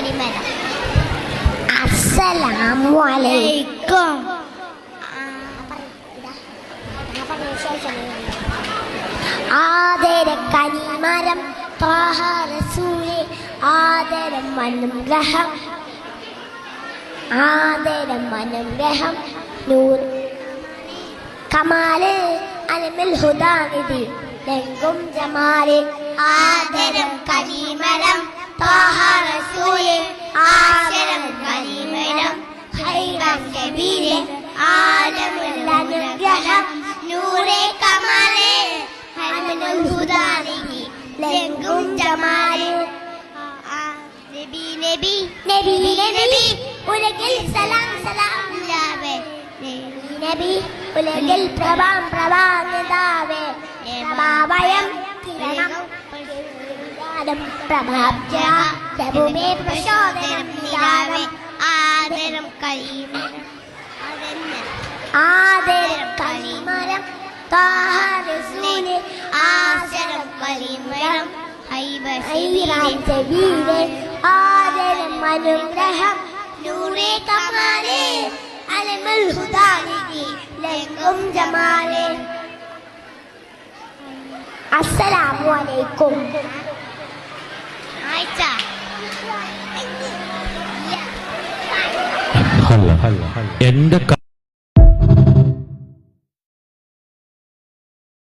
കനിമരം. അസ്സലാമു അലൈക്കും. ആദരം കനിമരം ത്വാഹ റസൂലേ ആദരം അനുഗ്രഹം ആദരം അനുഗ്രഹം നൂർ കമാല് അലമിൽ ഹുദാനിധി ലംഘും ജമാല് ആദരം കനിമരം ത്വാഹ റസൂലേ ആദരം കനിമരം ഖൈറൻ നബിയെ ആലമുൽ അനുഗ്രഹം നൂറേ കമാലേ അലമുൽ ഹുദാനിധി ലംഘും ജമാല് നബി നബി നബി നബി ഉലകിൽ സലാം സലാം ലാവേ നബി ഉലകിൽ പ്രഭാം പ്രഭാനിതാവേ പ്രഭാവയം കിരണം പ്രഭാബ്ജ പ്രഭുമേ പ്രചോദനം നിരാവേ ആദരം കനിമരം ആദരം കനിമരം ത്വാഹ റസൂലേ ആദരം കനിമരം ഹൈബസബീലേ ആദരം അനുഗ്രഹം നൂറേ കമാലേ അലമുൽ ഹുദാനിധി ലംഘും ജമാലേ. അസ്സലാമു അലൈക്കും. എന്റെ